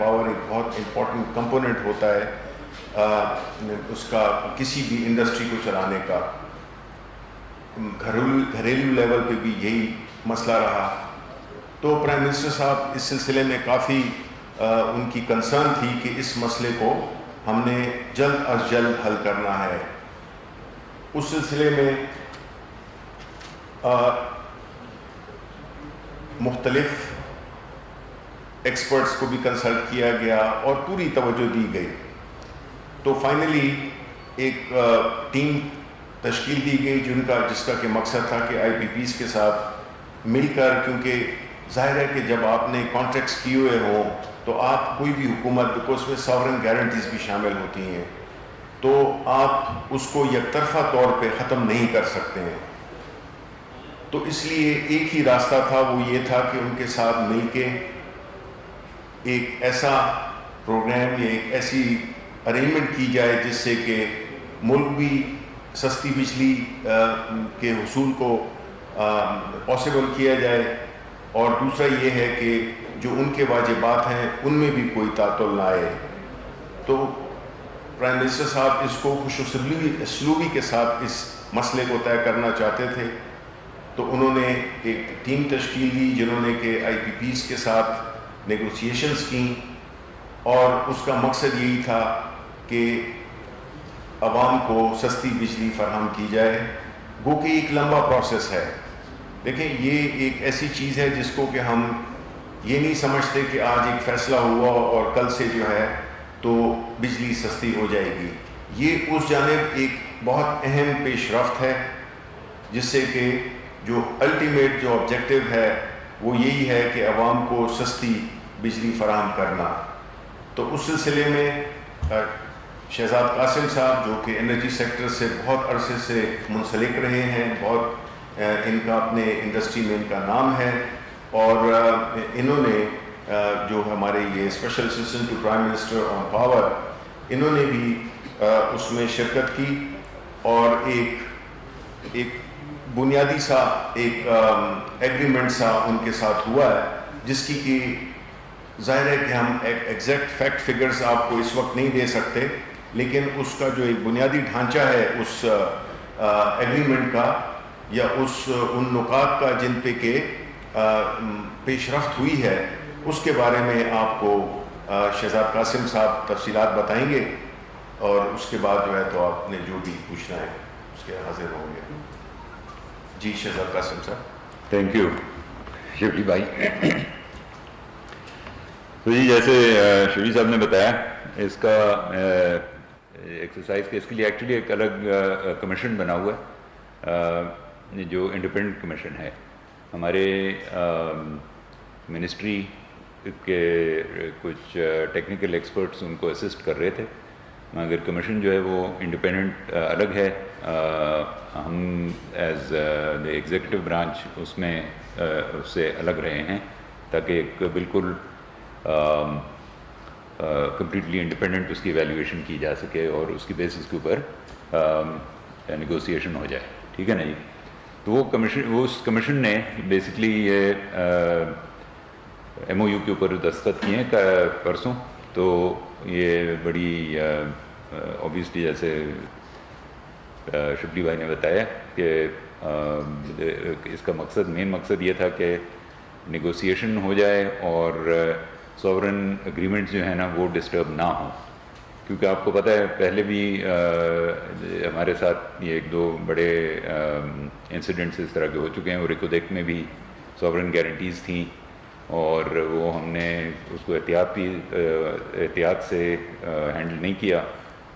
Power ایک بہت important component ہوتا ہے اس کا کسی بھی انڈسٹری کو چلانے کا. گھریلو لیول پہ بھی یہی مسئلہ رہا. تو پرائم منسٹر صاحب اس سلسلے میں کافی ان کی کنسرن تھی کہ اس مسئلے کو ہم نے جلد از جلد حل کرنا ہے. اس سلسلے میں مختلف ایکسپرٹس کو بھی کنسلٹ کیا گیا اور پوری توجہ دی گئی. تو فائنلی ایک ٹیم تشکیل دی گئی جس کا کہ مقصد تھا کہ آئی پی پیز کے ساتھ مل کر, کیونکہ ظاہر ہے کہ جب آپ نے کانٹریکٹس کیے ہوئے ہوں تو آپ کوئی بھی حکومت کو اس میں ساورن گارنٹیز بھی شامل ہوتی ہیں, تو آپ اس کو یک طرفہ طور پہ ختم نہیں کر سکتے ہیں. تو اس لیے ایک ہی راستہ تھا, وہ یہ تھا کہ ان کے ساتھ مل کے ایک ایسا پروگرام یا ایک ایسی ارینجمنٹ کی جائے جس سے کہ ملک بھی سستی بجلی کے حصول کو پاسبل کیا جائے, اور دوسرا یہ ہے کہ جو ان کے واجبات ہیں ان میں بھی کوئی تعطل نہ آئے. تو پرائم منسٹر صاحب اس کو خوش اسلوبی کے ساتھ اس مسئلے کو طے کرنا چاہتے تھے. تو انہوں نے ایک ٹیم تشکیل دی جنہوں نے کہ آئی پی پیز کے ساتھ نیگوسیشنز کیں, اور اس کا مقصد یہی تھا کہ عوام کو سستی بجلی فراہم کی جائے. گو کہ ایک لمبا پروسیس ہے. دیکھیں یہ ایک ایسی چیز ہے جس کو کہ ہم یہ نہیں سمجھتے کہ آج ایک فیصلہ ہوا اور کل سے جو ہے تو بجلی سستی ہو جائے گی. یہ اس جانب ایک بہت اہم پیش رفت ہے جس سے کہ جو الٹیمیٹ جو آبجیکٹو ہے وہ یہی ہے کہ عوام کو سستی بجلی فراہم کرنا. تو اس سلسلے میں شہزاد قاسم صاحب جو کہ انرجی سیکٹر سے بہت عرصے سے منسلک رہے ہیں, بہت ان کا اپنے انڈسٹری میں ان کا نام ہے, اور انہوں نے جو ہمارے یہ special assistant to prime minister on power, انہوں نے بھی اس میں شرکت کی, اور ایک بنیادی سا ایک ایگریمنٹ سا ان کے ساتھ ہوا ہے, جس کی کہ ظاہر ہے کہ ہم ایگزیکٹ فیکٹ فگرز آپ کو اس وقت نہیں دے سکتے, لیکن اس کا جو ایک بنیادی ڈھانچہ ہے اس ایگریمنٹ کا یا ان نکات کا جن پہ کہ پیش رفت ہوئی ہے, اس کے بارے میں آپ کو شہزاد قاسم صاحب تفصیلات بتائیں گے, اور اس کے بعد جو ہے تو آپ نے جو بھی پوچھنا ہے اس کے حاضر ہوں گے. جی شہزاد قاسم صاحب. تھینک یو شبلی بھائی. تو جی جیسے شبلی صاحب نے بتایا, اس کا ایکسرسائز کے اس کے لیے ایکچولی ایک الگ کمیشن بنا ہوا ہے جو انڈیپینڈنٹ کمیشن ہے. ہمارے منسٹری کے کچھ ٹیکنیکل ایکسپرٹس ان کو اسسٹ کر رہے تھے, مگر کمیشن جو ہے وہ انڈیپینڈنٹ الگ ہے. ہم ایز دا ایگزیکٹو برانچ اس میں اس سے الگ رہے ہیں تاکہ ایک بالکل کمپلیٹلی انڈیپینڈنٹ اس کی ایویلیویشن کی جا سکے اور اس کی بیسس کے اوپر نیگوسیشن ہو جائے. ٹھیک ہے نا جی. تو وہ اس کمیشن نے بیسکلی یہ ایم او یو کے اوپر دستخط کیے ہیں پرسوں. تو یہ بڑی اوبیسلی جیسے شبلی بھائی نے بتایا کہ اس کا مین مقصد یہ تھا کہ نیگوسیشن ہو جائے اور سوورن اگریمنٹس جو ہیں نا وہ ڈسٹرب نہ ہوں, کیونکہ آپ کو پتہ ہے پہلے بھی ہمارے ساتھ یہ ایک دو بڑے انسیڈنٹس اس طرح کے ہو چکے ہیں. اور ریکودیک میں بھی سوورن گارنٹیز تھیں اور وہ ہم نے اس کو احتیاط سے ہینڈل نہیں کیا,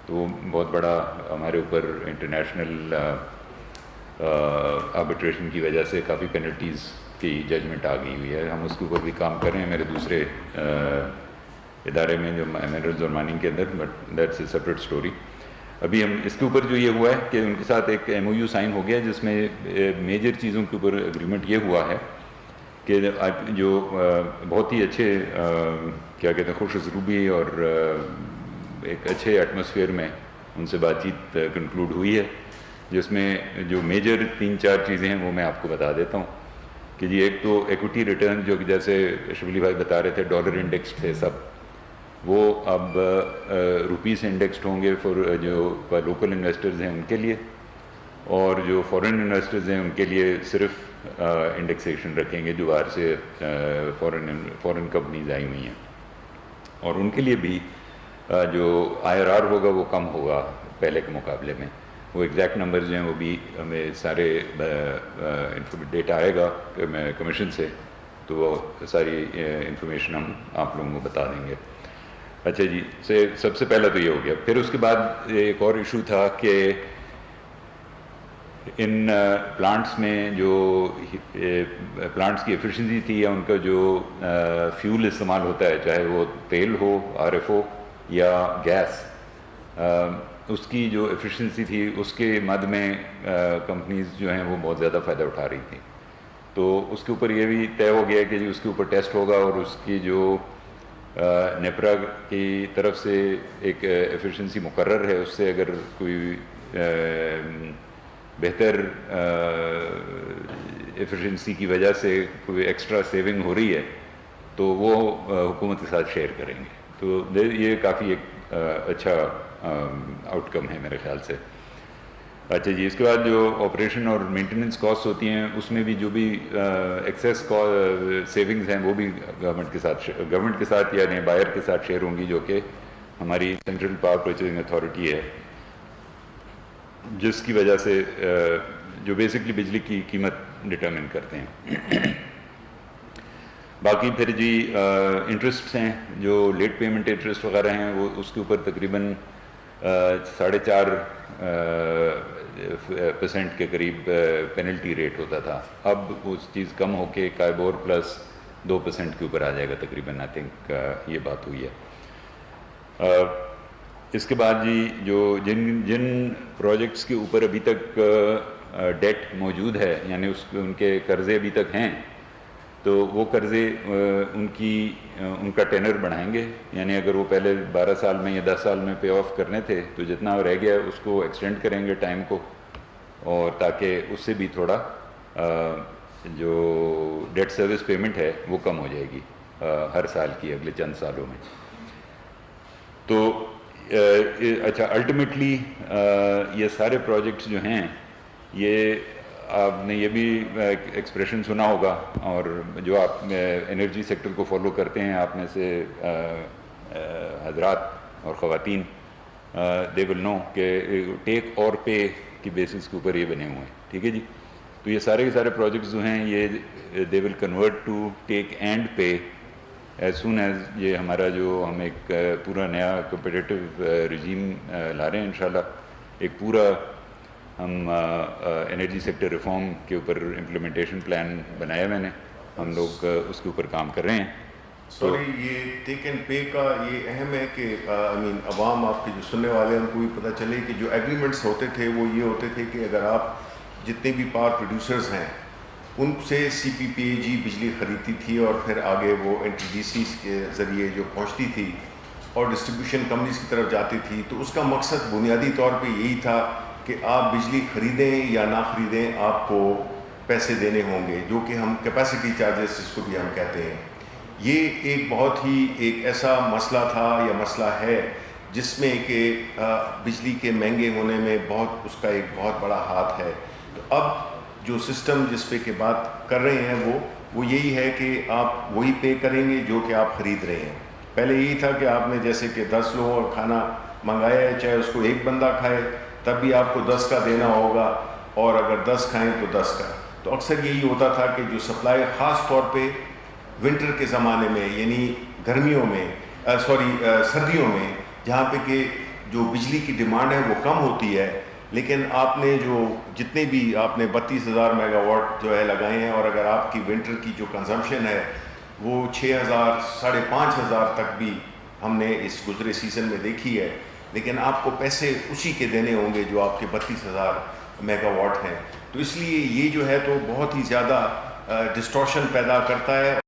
تو بہت بڑا ہمارے اوپر انٹرنیشنل آربیٹریشن کی وجہ سے کافی پینلٹیز کی ججمنٹ آ گئی ہوئی ہے. ہم اس کے اوپر بھی کام کر رہے ہیں میرے دوسرے ادارے میں جو منرلز اور مائننگ کے اندر, but that's a separate story. ابھی ہم اس کے اوپر جو یہ ہوا ہے کہ ان کے ساتھ ایک ایم او یو سائن ہو گیا جس میں میجر چیزوں کے اوپر اگریمنٹ یہ ہوا ہے کہ جو بہت ہی اچھے کیا کہتے ہیں خوش اسلوبی اور ایک اچھے ایٹماسفیئر میں ان سے بات چیت کنکلوڈ ہوئی ہے, جس میں جو میجر 3-4 چیزیں ہیں وہ میں آپ کو بتا دیتا ہوں. کہ جی ایک تو ایکوٹی ریٹرن جو کہ جیسے شبلی بھائی بتا رہے تھے ڈالر انڈیکس تھے سب, وہ اب روپی سے انڈیکسڈ ہوں گے فور جو لوکل انویسٹرز ہیں ان کے لیے، اور جو فورن انویسٹرز ہیں ان کے لیے صرف انڈیکسیشن رکھیں گے جو باہر سے فورن کمپنیز آئی ہوئی ہیں، اور ان کے لیے بھی جو IRR ہوگا وہ کم ہوگا پہلے کے مقابلے میں. وہ ایگزیکٹ نمبرز ہیں وہ بھی ہمیں سارے ڈیٹا آئے گا کمیشن سے، تو وہ ساری انفارمیشن ہم آپ لوگوں کو بتا دیں گے. اچھا جی، سب سے پہلا تو یہ ہو گیا. پھر اس کے بعد ایک اور ایشو تھا کہ ان پلانٹس میں جو پلانٹس کی ایفیشنسی تھی یا ان کا جو فیول استعمال ہوتا ہے، چاہے وہ تیل ہو، RFO یا گیس، اس کی جو ایفیشنسی تھی اس کے مد میں کمپنیز جو ہیں وہ بہت زیادہ فائدہ اٹھا رہی تھیں. تو اس کے اوپر یہ بھی طے ہو گیا کہ جی اس کے اوپر ٹیسٹ ہوگا، اور اس کی جو نیپرا کی طرف سے ایک ایفیشنسی مقرر ہے، اس سے اگر کوئی بہتر ایفیشنسی کی وجہ سے کوئی ایکسٹرا سیونگ ہو رہی ہے تو وہ حکومت کے ساتھ شیئر کریں گے. تو یہ کافی ایک اچھا آؤٹ کم ہے میرے خیال سے. اچھا جی، اس کے بعد جو آپریشن اور مینٹیننس کاسٹ ہوتی ہیں اس میں بھی جو بھی ایکسیس سیونگز ہیں وہ بھی گورنمنٹ کے ساتھ یعنی بائر کے ساتھ شیئر ہوں گی، جو کہ ہماری سینٹرل پاور پرچیزنگ اتھارٹی ہے، جس کی وجہ سے جو بیسکلی بجلی کی قیمت ڈٹرمن کرتے ہیں. باقی پھر جی انٹرسٹ ہیں، جو لیٹ پیمنٹ انٹرسٹ وغیرہ ہیں، وہ اس کے اوپر تقریباً 4.5% کے قریب پینلٹی ریٹ ہوتا تھا. اب اس چیز کم ہو کے کائبور پلس 2% کے اوپر آ جائے گا تقریباً. آئی تھنک یہ بات ہوئی ہے. اس کے بعد جی جو جن پروجیکٹس کے اوپر ابھی تک ڈیٹ موجود ہے، یعنی ان کے قرضے ابھی تک ہیں، تو وہ قرضے ان کا ٹینر بڑھائیں گے. یعنی اگر وہ پہلے 12 سال میں یا 10 سال میں پے آف کرنے تھے تو جتنا رہ گیا اس کو ایکسٹینڈ کریں گے ٹائم کو، اور تاکہ اس سے بھی تھوڑا جو ڈیٹ سروس پیمنٹ ہے وہ کم ہو جائے گی ہر سال کی اگلے چند سالوں میں. تو اچھا، الٹیمیٹلی یہ سارے پروجیکٹس جو ہیں، یہ آپ نے یہ بھی ایکسپریشن سنا ہوگا، اور جو آپ انرجی سیکٹر کو فالو کرتے ہیں آپ میں سے حضرات اور خواتین، دے ول نو کہ ٹیک اور پے کی بیسس کے اوپر یہ بنے ہوئے ہیں. ٹھیک ہے جی. تو یہ سارے کے سارے پروجیکٹس جو ہیں یہ they will convert to take and pay as soon as یہ ہمارا جو ہم ایک پورا نیا کمپیٹیٹیو رجیم لا رہے ہیں انشاءاللہ. ایک پورا ہم انرجی سیکٹر ریفارم کے اوپر امپلیمنٹیشن پلان بنایا میں نے، ہم لوگ اس کے اوپر کام کر رہے ہیں. سوری، یہ ٹیک اینڈ پے کا یہ اہم ہے کہ عوام آپ کے جو سننے والے ہیں ان کو بھی پتہ چلے کہ جو ایگریمنٹس ہوتے تھے وہ یہ ہوتے تھے کہ اگر آپ جتنے بھی پاور پروڈیوسرز ہیں ان سے CPPAG بجلی خریدتی تھی، اور پھر آگے وہ NTDCs کے ذریعے جو پہنچتی تھی اور ڈسٹریبیوشن کمپنیز کی طرف جاتی تھی، تو اس کا مقصد بنیادی طور پہ یہی تھا کہ آپ بجلی خریدیں یا نہ خریدیں آپ کو پیسے دینے ہوں گے، جو کہ ہم کیپیسٹی چارجز جس کو بھی ہم کہتے ہیں. یہ ایک بہت ہی ایک ایسا مسئلہ تھا یا مسئلہ ہے جس میں کہ بجلی کے مہنگے ہونے میں بہت اس کا ایک بہت بڑا ہاتھ ہے. تو اب جو سسٹم جس پہ کہ بات کر رہے ہیں وہ یہی ہے کہ آپ وہی پے کریں گے جو کہ آپ خرید رہے ہیں. پہلے یہی تھا کہ آپ نے جیسے کہ 10 لوگوں کا کھانا منگایا ہے، چاہے اس کو ایک بندہ کھائے تب بھی آپ کو 10 کا دینا ہوگا، اور اگر 10 کھائیں تو 10 کا. تو اکثر یہی ہوتا تھا کہ جو سپلائی خاص طور پہ ونٹر کے زمانے میں، یعنی گرمیوں میں سردیوں میں، جہاں پہ کہ جو بجلی کی ڈیمانڈ ہے وہ کم ہوتی ہے، لیکن آپ نے جو جتنے بھی آپ نے 32,000 میگا واٹ جو ہے لگائے ہیں، اور اگر آپ کی ونٹر کی جو کنزمپشن ہے وہ 6,000 5,500 تک بھی ہم نے اس گزرے سیزن میں دیکھی ہے، لیکن آپ کو پیسے اسی کے دینے ہوں گے جو آپ کے 32,000 میگا واٹ ہیں. تو اس لیے یہ جو ہے تو بہت ہی زیادہ ڈسٹورشن پیدا کرتا ہے.